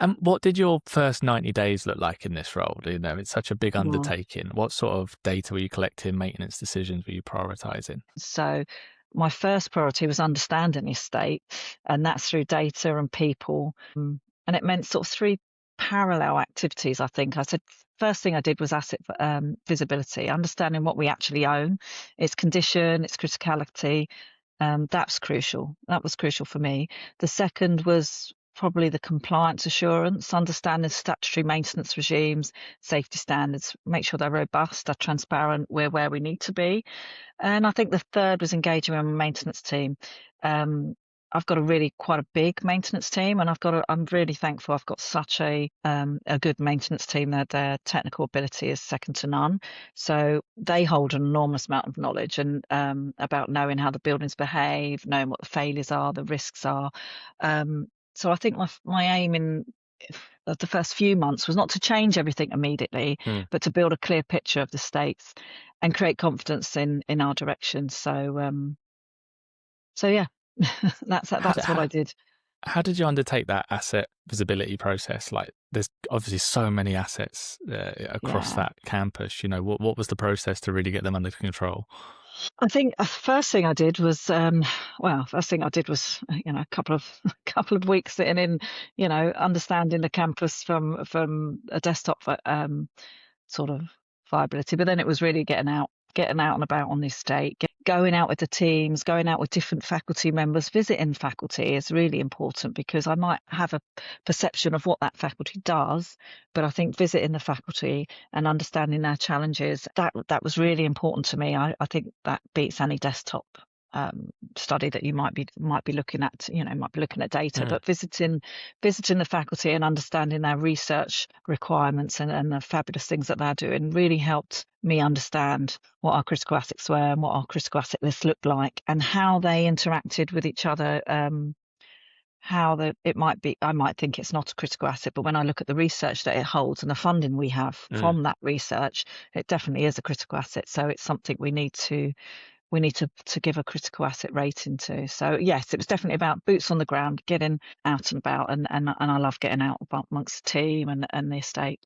And what did your first 90 days look like in this role? You know, it's such a big Mm. undertaking. What sort of data were you collecting? Maintenance decisions were you prioritising? So my first priority was understanding the estate, and that's through data and people. And it meant sort of three parallel activities, I think. I said, first thing I did was asset visibility, understanding what we actually own, its condition, its criticality. That's crucial. That was crucial for me. The second was probably the compliance assurance, understanding statutory maintenance regimes, safety standards, make sure they're robust, they're transparent, we're where we need to be. And I think the third was engaging with my maintenance team. I've got quite a big maintenance team, and I'm really thankful I've got such a good maintenance team that their technical ability is second to none. So they hold an enormous amount of knowledge and about knowing how the buildings behave, knowing what the failures are, the risks are. So I think my aim in the first few months was not to change everything immediately, but to build a clear picture of the states and create confidence in our direction. So yeah, that's what I did. How did you undertake that asset visibility process? Like, there's obviously so many assets across that campus. You know, what was the process to really get them under control? I think first thing I did was, a couple of weeks sitting in, understanding the campus from a desktop sort of viability. But then it was really getting out and about on the estate, going out with the teams, going out with different faculty members. Visiting faculty is really important because I might have a perception of what that faculty does, but I think visiting the faculty and understanding their challenges, that was really important to me. I think that beats any desktop study that you might be looking at, might be looking at data, but visiting the faculty and understanding their research requirements and the fabulous things that they're doing really helped me understand what our critical assets were and what our critical asset list looked like and how they interacted with each other. It might be, I might think it's not a critical asset, but when I look at the research that it holds and the funding we have from that research, it definitely is a critical asset. So it's something we need to give a critical asset rating to. So yes, it was definitely about boots on the ground, getting out and about, and I love getting out amongst the team and the estate.